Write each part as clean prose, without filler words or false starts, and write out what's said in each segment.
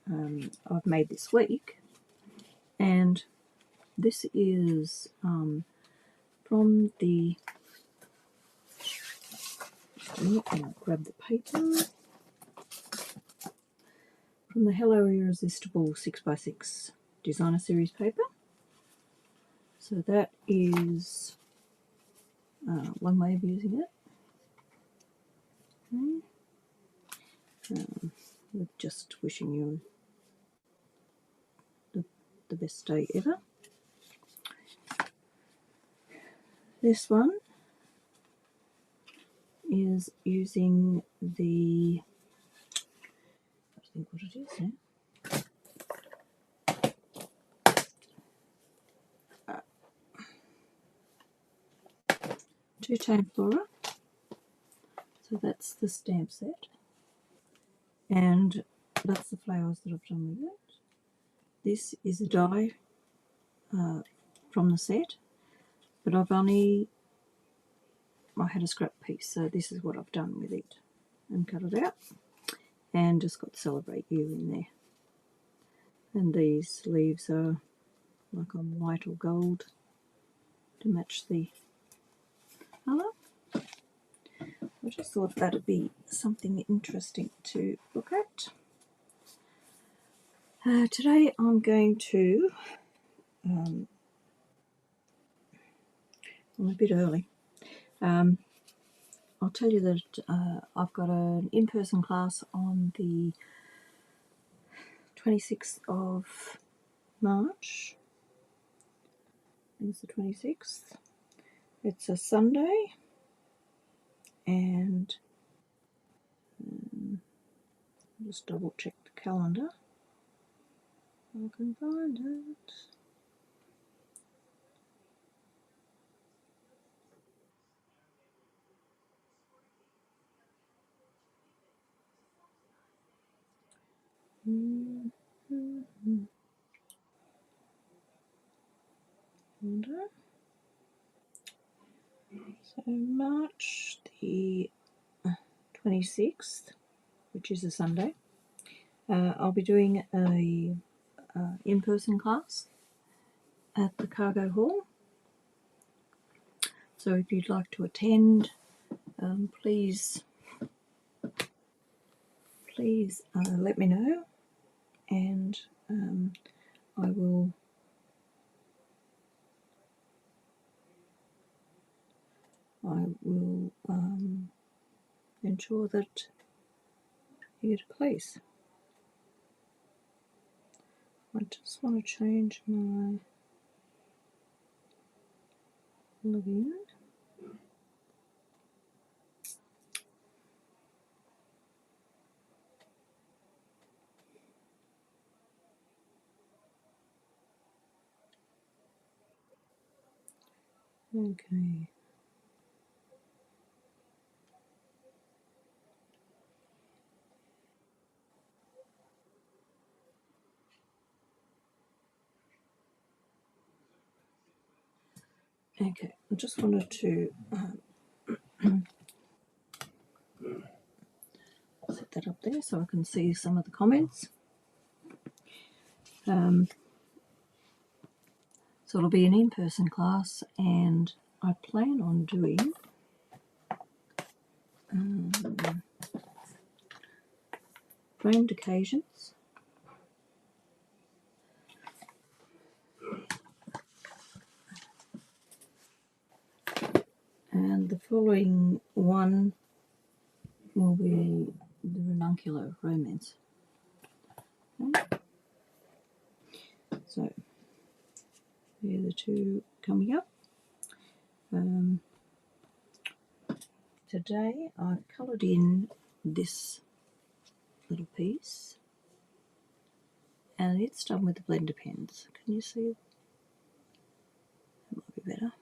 I've made this week, and this is from the, I'll grab the paper, from the Hello Irresistible 6x6 Designer Series paper. So that is one way of using it. With just wishing you the best day ever. This one is using the, I think what it is now, two-tone flora. So that's the stamp set, and that's the flowers that I've done with it. This is a die from the set, but I had a scrap piece, so this is what I've done with it, and cut it out, and just got Celebrate You in there. And these leaves are like on white or gold to match the colour. I just thought that'd be something interesting to look at. Today I'm going to, I'm a bit early. I'll tell you that I've got an in-person class on the 26th of March. I think it's the 26th. It's a Sunday, and I'll just double check the calendar. I can find it. So March the 26th, which is a Sunday, I'll be doing a in-person class at the cargo hall. So if you'd like to attend, please let me know, and I will ensure that you get a place. I just want to change my login. Okay. Okay, I just wanted to set that up there so I can see some of the comments. So it'll be an in-person class, and I plan on doing framed occasions, and the following one will be the ranuncular romance. Okay. So they're the two coming up. Today I've coloured in this little piece, and it's done with the blender pens. Can you see it? That might be better.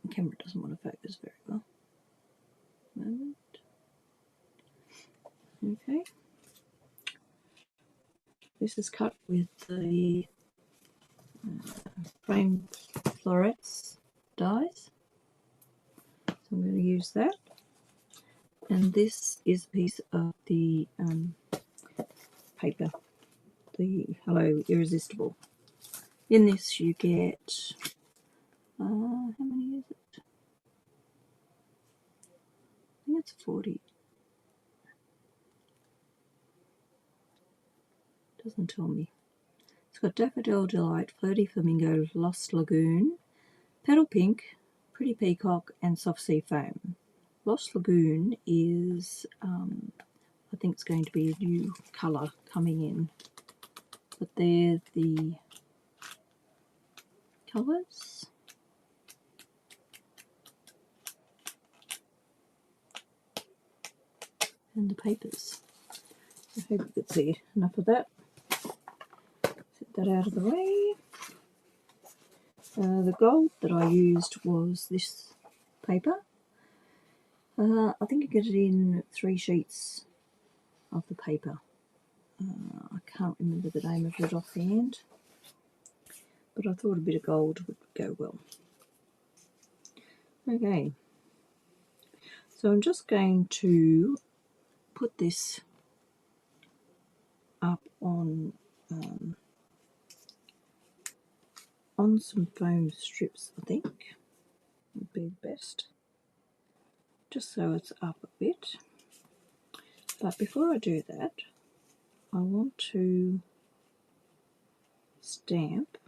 The camera doesn't want to focus very well. Moment. Okay. This is cut with the framed florets dies. So I'm going to use that. And this is a piece of the paper, the Hello Irresistible. In this you get, how many is it? I think it's 40. Doesn't tell me. It's got Daffodil Delight, Flirty Flamingo, Lost Lagoon, Petal Pink, Pretty Peacock, and Soft Sea Foam. Lost Lagoon is, I think it's going to be a new colour coming in. But they're the colours. And the papers. I hope you could see enough of that. Set that out of the way. The gold that I used was this paper. I think you get it in 3 sheets of the paper. I can't remember the name of it offhand, but I thought a bit of gold would go well. Okay, so I'm just going to put this up on some foam strips, I think would be the best, just so it's up a bit. But before I do that, I want to stamp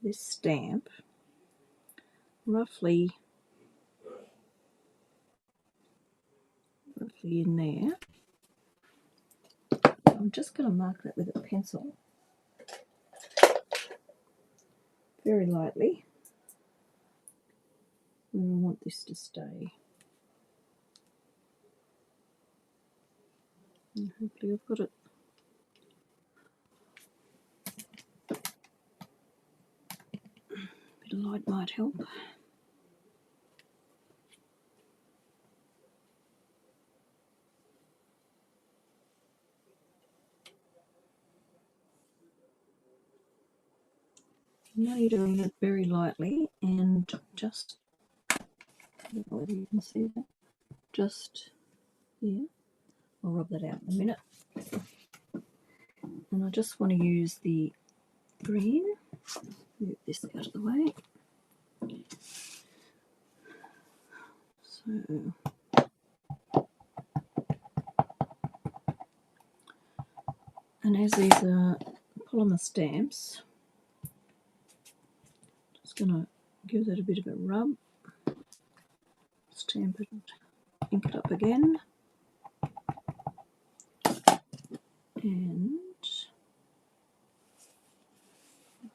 this stamp roughly in there. I'm just going to mark that with a pencil very lightly where I want this to stay. And hopefully I've got it. A bit of light might help. Now you're doing it very lightly and just, I don't know whether you can see that, just here. I'll rub that out in a minute. And I just want to use the green, move this out of the way. So, and as these are polymer stamps, just going to give that a bit of a rub, stamp it, ink it up again, and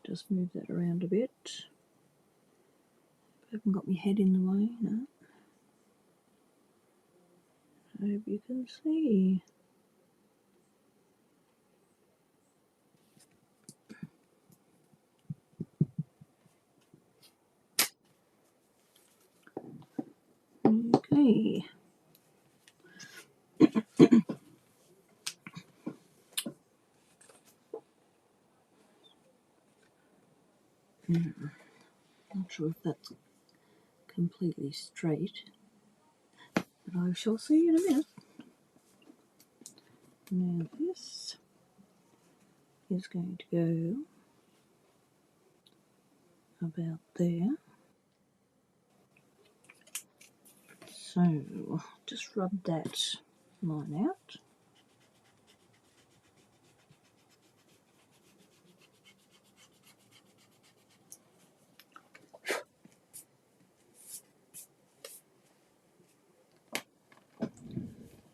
just move that around a bit. I haven't got my head in the way, no. I hope you can see. Okay. Not sure if that's completely straight, but I shall see in a minute. Now this is going to go about there. So just rub that line out.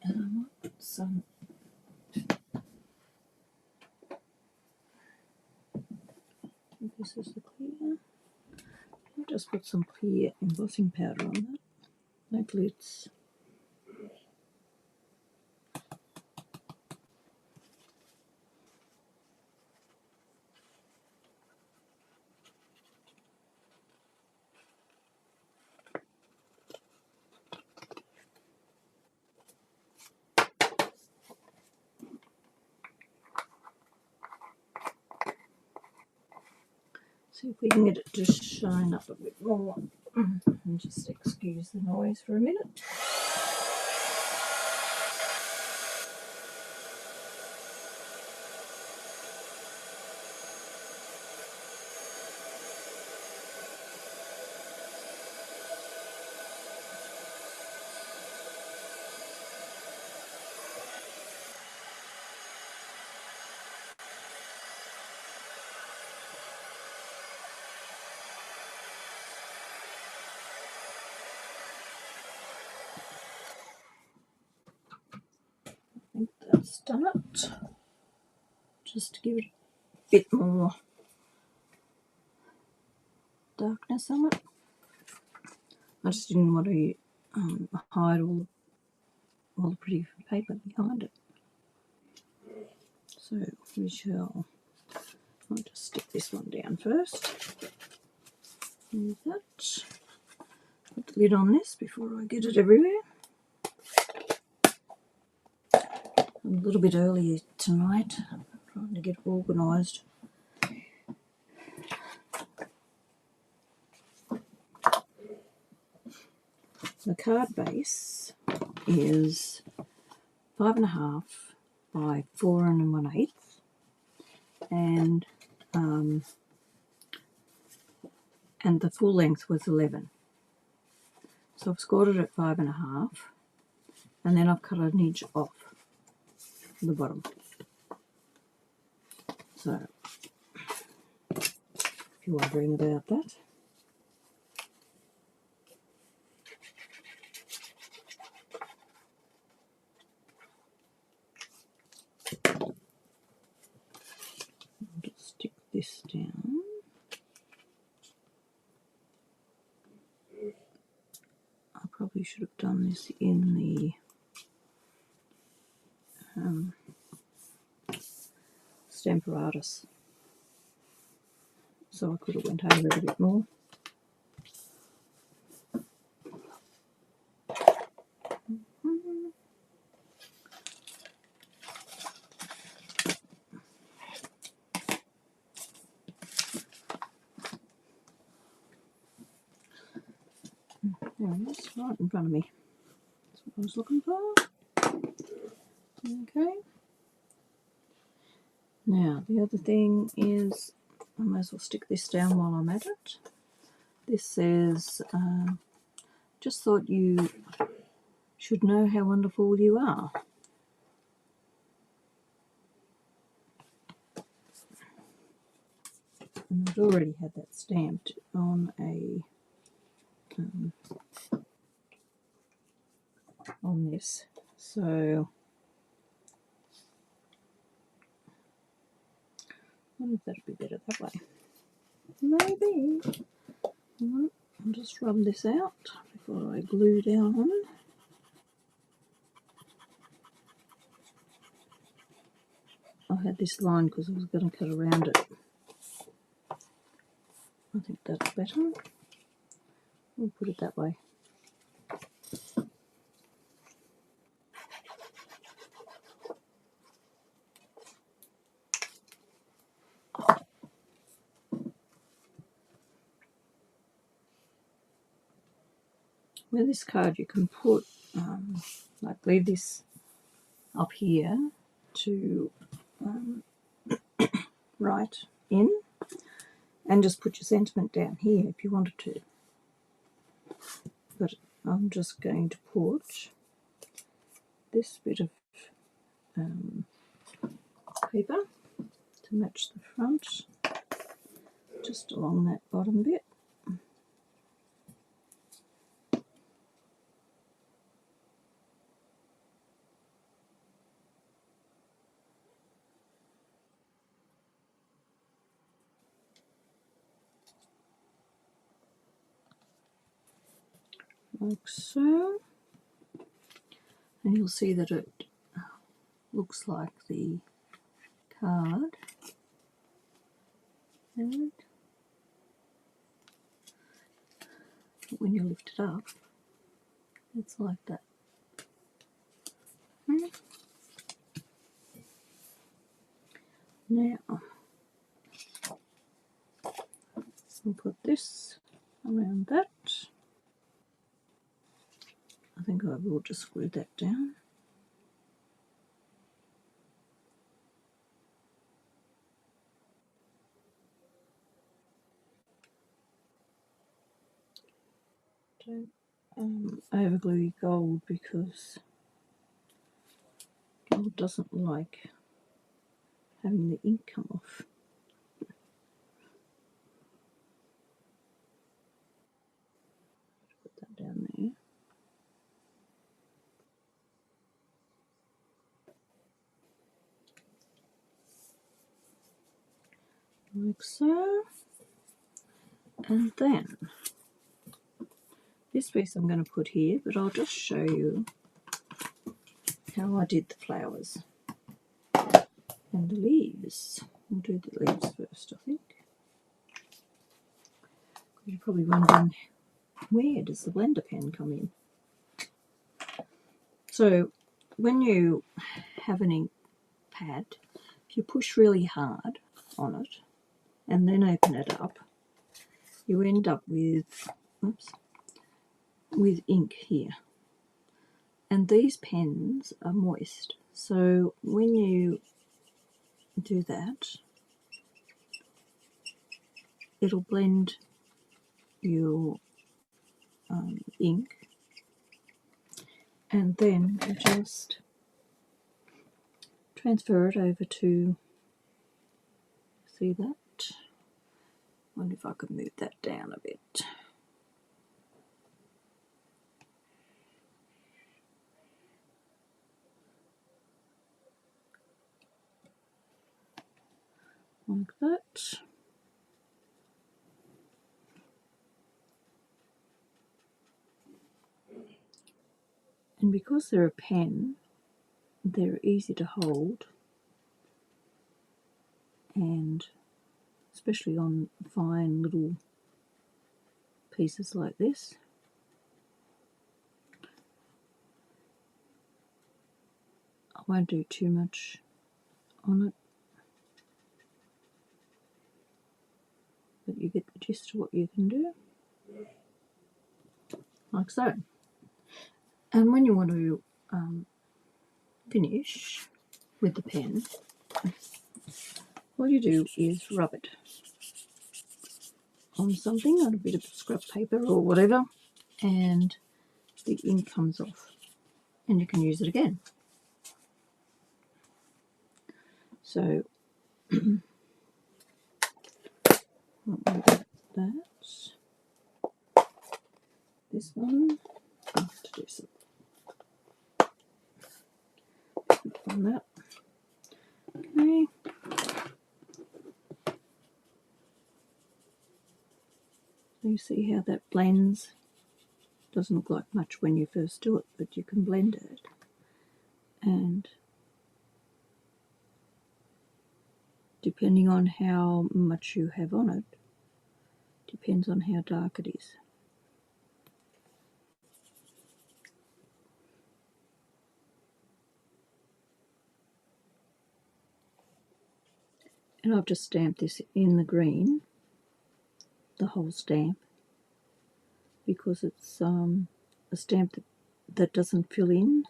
And I might put some this is the clear. I'll just put some clear embossing powder on that. No glitz. See if we can get it to shine up a bit more. And just excuse the noise for a minute. just done it, just to give it a bit more darkness on it. I just didn't want to hide all the pretty paper behind it. So we shall, I'll just stick this one down first. Use that. Put the lid on this before I get it everywhere. I'm a little bit early tonight, trying to get organised. The card base is 5.5 by 4 1/8, and the full length was 11. So I've scored it at 5.5, and then I've cut an inch off the bottom. So if you're wondering about that. I'll just stick this down. I probably should have done this in the Stamparatus, so I could have went over it a bit more. There it is, right in front of me. That's what I was looking for. Okay. Now, the other thing is, I might as well stick this down while I'm at it. This says, just thought you should know how wonderful you are. And I'd already had that stamped on a on this, so I wonder if that'd be better that way. Maybe. I'll just rub this out before I glue down on it. I had this line because I was going to cut around it. I think that's better. We'll put it that way. With this card you can put, like leave this up here to write in, and just put your sentiment down here if you wanted to. But I'm just going to put this bit of paper to match the front, just along that bottom bit. Like so, and you'll see that it looks like the card, and when you lift it up it's like that. Now I'll put this around that. I think I will just glue that down. Don't overglue gold because gold doesn't like having the ink come off. Put that down there. like so. And then this piece I'm going to put here, but I'll just show you how I did the flowers and the leaves. We'll do the leaves first, I think. You're probably wondering, where does the blender pen come in? So when you have an ink pad, if you push really hard on it and then open it up, you end up with, with ink here. And these pens are moist. So when you do that, it'll blend your ink, and then you just transfer it over to, see that? Wonder if I could move that down a bit. Like that. And because they're a pen, they're easy to hold, and especially on fine little pieces like this. I won't do too much on it, but you get the gist of what you can do, like so. And when you want to finish with the pen, all you do is rub it on something, on a bit of scrap paper or whatever, and the ink comes off and you can use it again. So that, this one, I have to do some on that. Okay. So you see how that blends? Doesn't look like much when you first do it, but you can blend it. And depending on how much you have on it, depends on how dark it is. And I've just stamped this in the green, the whole stamp, because it's a stamp that doesn't fill in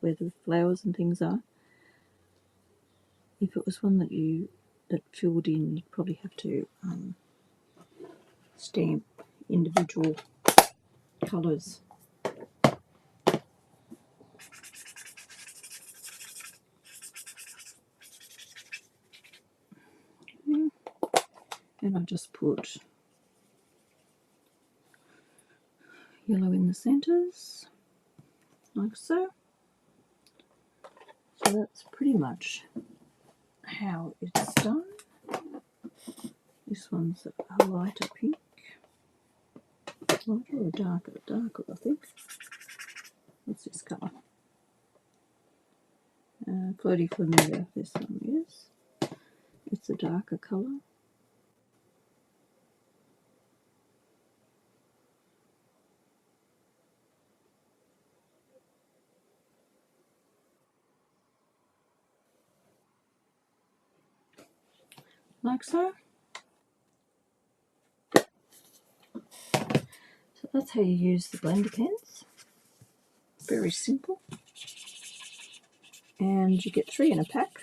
where the flowers and things are. If it was one that filled in, you'd probably have to stamp individual colours. And I just put yellow in the centres, like so. So that's pretty much how it's done. This one's a lighter pink. Lighter or darker? Darker, I think. What's this colour? Floaty Flamingo, this one is. It's a darker colour. Like so. So that's how you use the blender pens. Very simple. And you get 3 in a pack.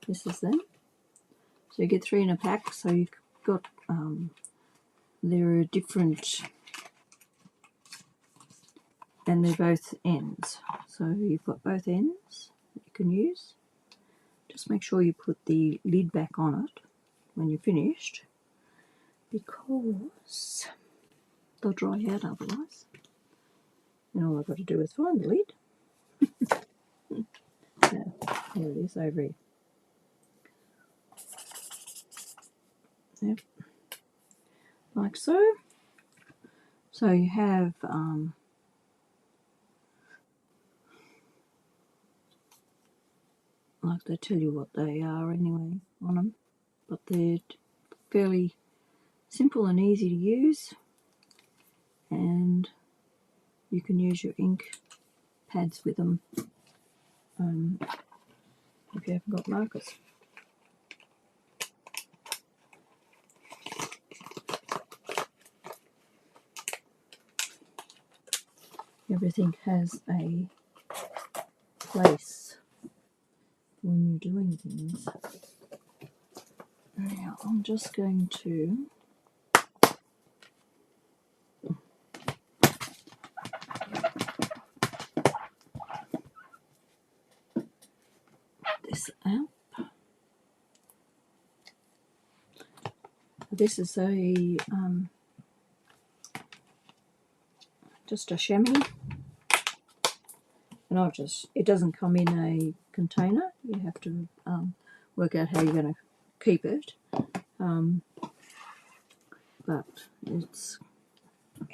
This is them. So you get 3 in a pack, so you've got, there are different, and they're both ends. So you've got both ends that you can use. Just make sure you put the lid back on it when you're finished, because they'll dry out otherwise. And all I've got to do is find the lid. Now, there it is over here. Yep. Like so. So you have like they tell you what they are anyway on them, but they're fairly simple and easy to use, and you can use your ink pads with them if you haven't got markers. Everything has a place when you're doing things. Now I'm just going to this out. This is a just a chamois, and it doesn't come in a container. You have to work out how you're going to keep it, but it's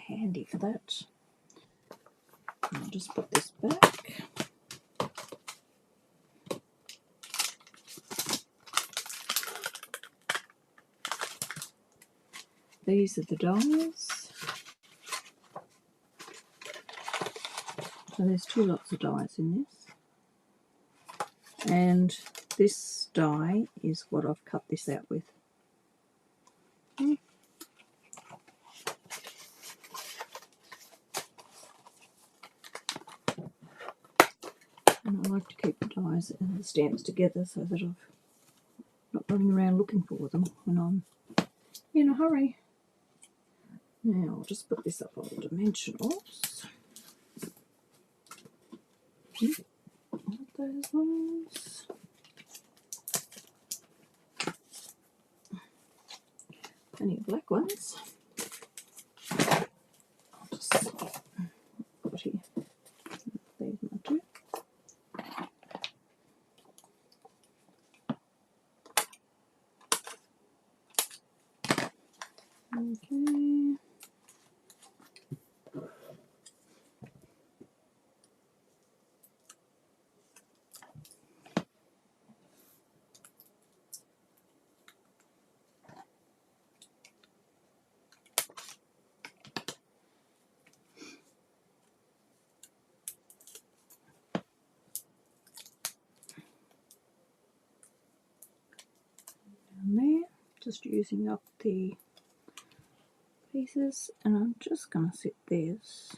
handy for that. I'll just put this back. These are the dies. So there's 2 lots of dies in this, and this die is what I've cut this out with. And I like to keep the dies and the stamps together so that I'm not running around looking for them when I'm in a hurry. Now I'll just put this up on dimensionals. Those ones. Any black ones. I'll just put here. There's my 2. Okay. Down there, just using up the pieces, and I'm just going to set this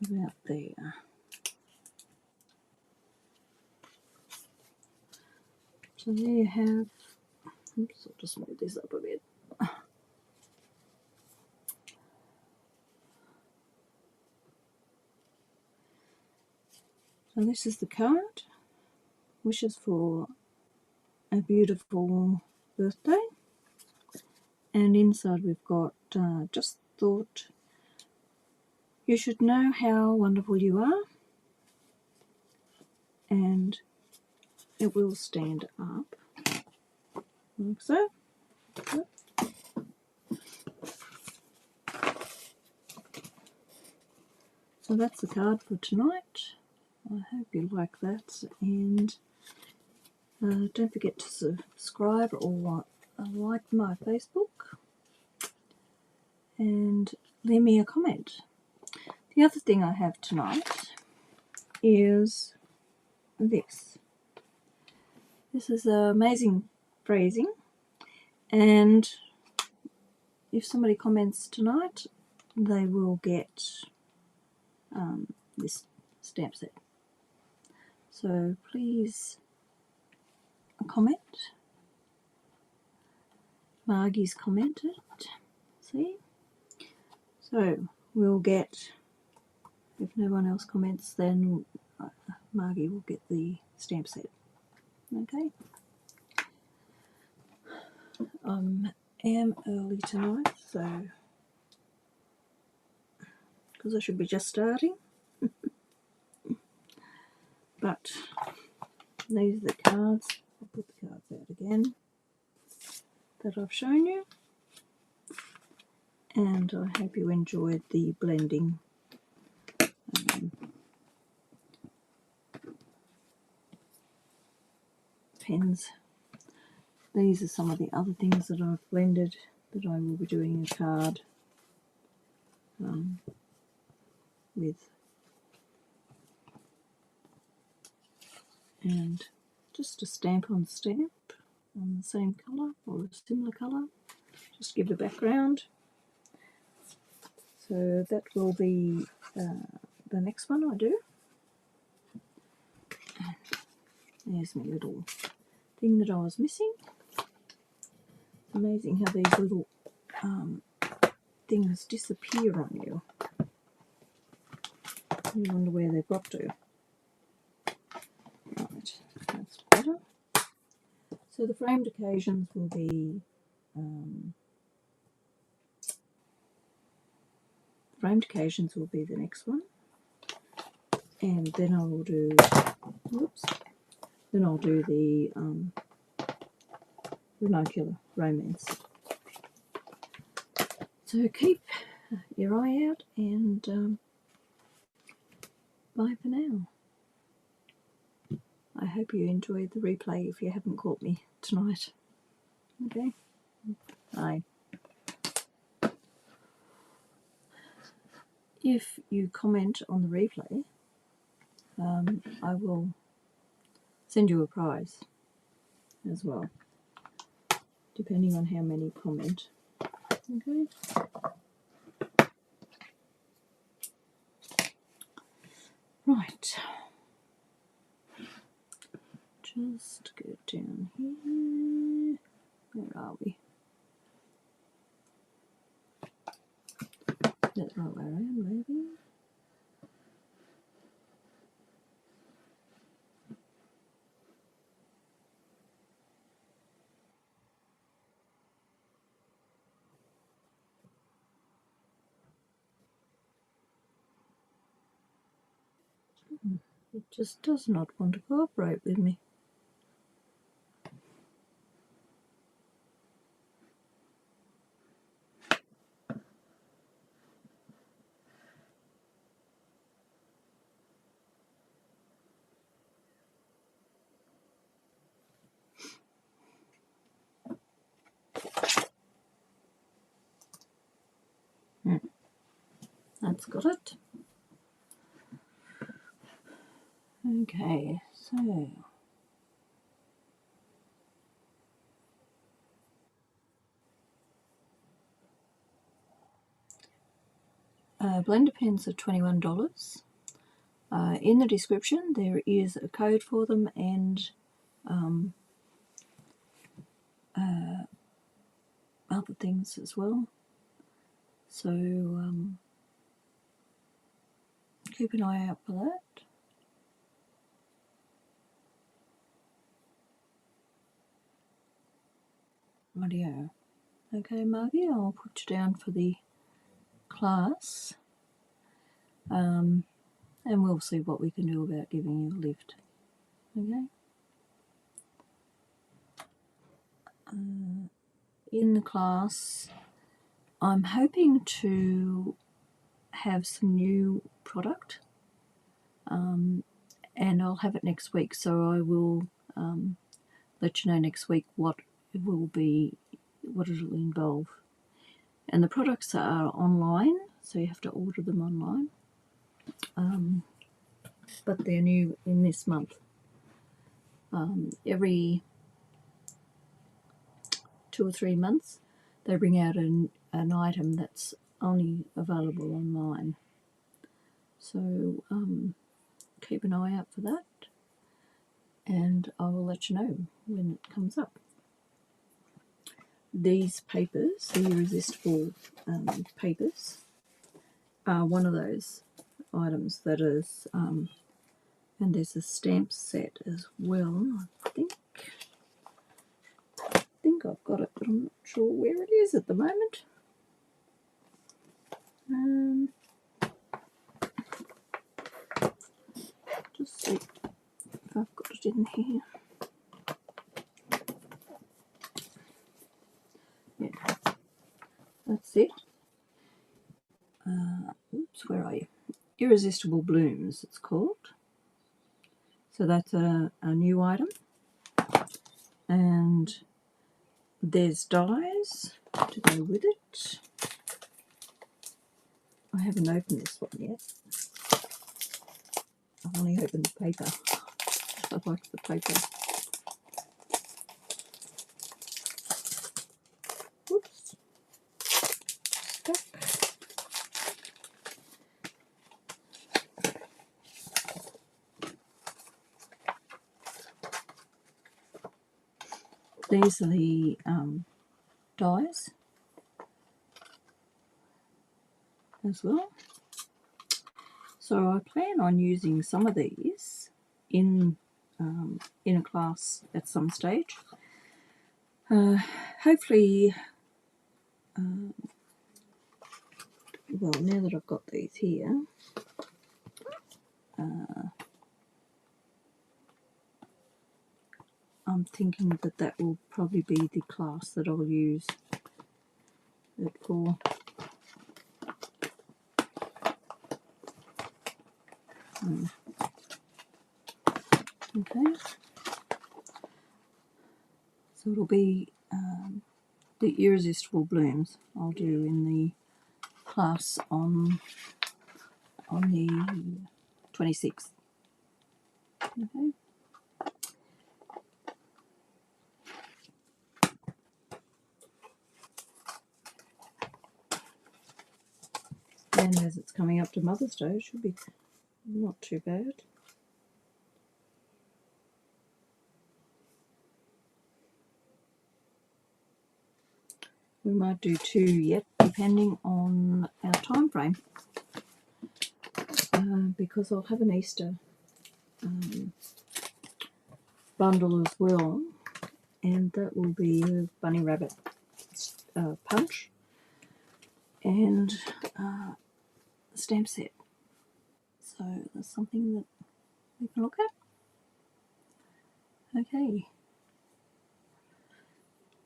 about there. So there you have, oops, I'll just move this up a bit. So this is the card. Wishes for a beautiful birthday. And inside we've got, just thought you should know how wonderful you are, and it will stand up like so. So that's the card for tonight. I hope you like that, and don't forget to subscribe or like my Facebook, and leave me a comment. The other thing I have tonight is this. This is amazing phrasing, and if somebody comments tonight, they will get this stamp set. So please comment. Margie's commented. See? So we'll get, if no one else comments, then Margie will get the stamp set. Okay? I am early tonight, so because I should be just starting. But these are the cards. I'll put the cards out again that I've shown you. And I hope you enjoyed the blending pens. These are some of the other things that I've blended that I will be doing a card with. And just a stamp on stamp on the same colour or a similar colour, just give the background. So that will be the next one I do. There's my little thing that I was missing. Amazing how these little things disappear on you. You wonder where they've got to. Right, that's better. So the framed occasions will be the next one, and then I will do. Whoops. Then I'll do the vernacular romance. So keep your eye out, and bye for now. I hope you enjoyed the replay if you haven't caught me tonight. Okay, bye. If you comment on the replay, I will send you a prize as well, depending on how many comment. Okay. Right. Just go down here. Where are we? That's the right way around, maybe. It just does not want to cooperate with me. That's got it. Okay, so blender pens are $21. In the description there is a code for them, and other things as well. So keep an eye out for that. Rightio. Okay, Margie, I'll put you down for the class, and we'll see what we can do about giving you a lift. Okay. In the class, I'm hoping to have some new product, and I'll have it next week, so I will let you know next week what it will be, what it will involve. And the products are online, so you have to order them online, but they're new in this month. Every 2 or 3 months they bring out an item that's only available online, so keep an eye out for that, and I will let you know when it comes up. These papers, the irresistible papers, are one of those items that is, and there's a stamp set as well. I think I've got it, but I'm not sure where it is at the moment. Just see if I've got it just in here. Yeah, that's it. Oops, where are you? Irresistible Blooms, it's called. So that's a new item. And there's dies to go with it. I haven't opened this one yet. I've only opened the paper. I like the paper. Whoops. Stuck. These are the dies as well. So I plan on using some of these in a class at some stage. Hopefully, well, now that I've got these here, I'm thinking that that will probably be the class that I'll use it for. Okay, so it'll be the Irresistible Blooms I'll do in the class on the 26th. Okay. And as it's coming up to Mother's Day, it should be not too bad. We might do 2 yet, depending on our time frame, because I'll have an Easter bundle as well, and that will be a bunny rabbit punch and stamp set. So that's something that we can look at. Okay.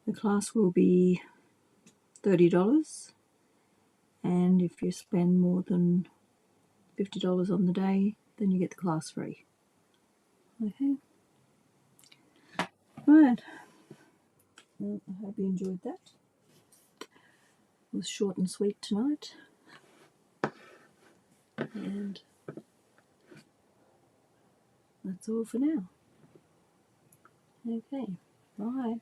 The class will be $30, and if you spend more than $50 on the day, then you get the class free. Okay. Right. Well, I hope you enjoyed that. It was short and sweet tonight. And that's all for now. Okay. Bye.